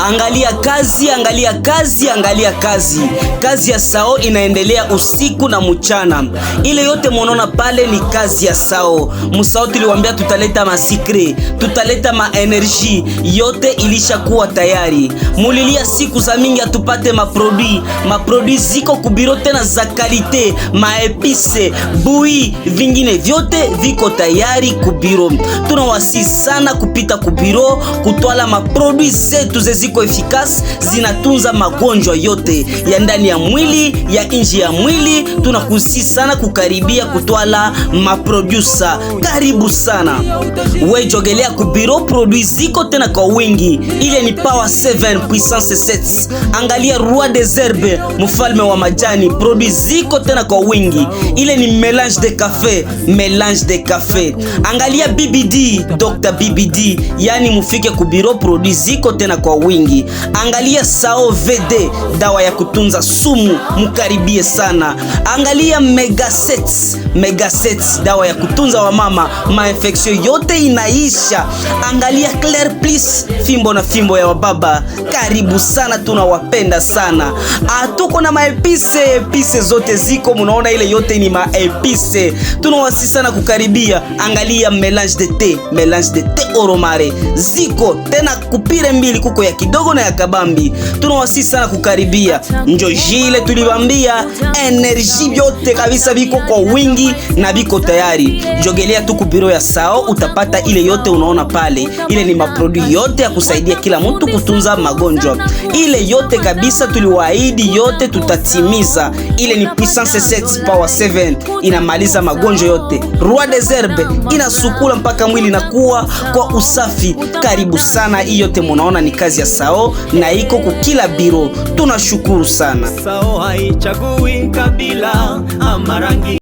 Angalia kazi, angalia kazi, angalia kazi. Kazi ya Sao inaendelea usiku na mchana. Ile yote munaona pale ni kazi ya Sao. Musao tuliwaambia tutaleta masikre, tutaleta energy, yote ilishakuwa tayari. Mulilia siku za mingi atupate maproduit ziko kubiro tena za kalite, maepise, bui, vingine vyote viko tayari kubiro. Tunawasi sana kupita kubiro, kutwala maproduit zetu ziko efikasi, zinatunza magonjwa yote ya ndani ya mwili, ya nje ya mwili. Tunakusi sana kukaribia kutwala maproducer. Karibu sana. We jogelea kubiro, produit ziko tena kwa wingi. Ile ni Power 7 puissance 7. Angalia Roi des Herbes, mfalme wa majani, produit ziko tena kwa wingi. Ile ni mélange de café. Angalia BBD, Dr. BBD, yani mufike kubiro, produit ziko tena kwa wingi. Angalia Sao VD, dawa ya kutunza sumu, mukaribie sana. Angalia Megasets, dawa ya kutunza wamama, infection yote inaisha. Angalia Claire Plus, fimbo na fimbo ya wababa. Karibu sana, tunawapenda sana. Tuko na maepise zote ziko, munaona ile yote ni maepise. Tunawasi sana kukaribia. Angalia mélange de thé oromare ziko tena kupire mbili, kuko ya kidogo na ya kabambi. Tunawasi sana kukaribia. Njo jile tulibambia, energy vyote kabisa biko kwa wingi na biko tayari. Jogelea tu kubiro ya Sao, utapata ile yote unaona pale. Ile ni maproduit yote ya kusaidia kila mtu kutunza magonjwa. Ile yote kabisa tuliwaahidi, yote tutatimiza. Ile ni puissance 7 Power 7, inamaliza magonjwa yote. Roi des Herbes inasukula mpaka mwili na kuwa kwa usafi. Karibu sana. Hii yote munaona ni kazi ya Sao na iko kukila biro. Tunashukuru sana. Sao haichagui kabila ama rangi.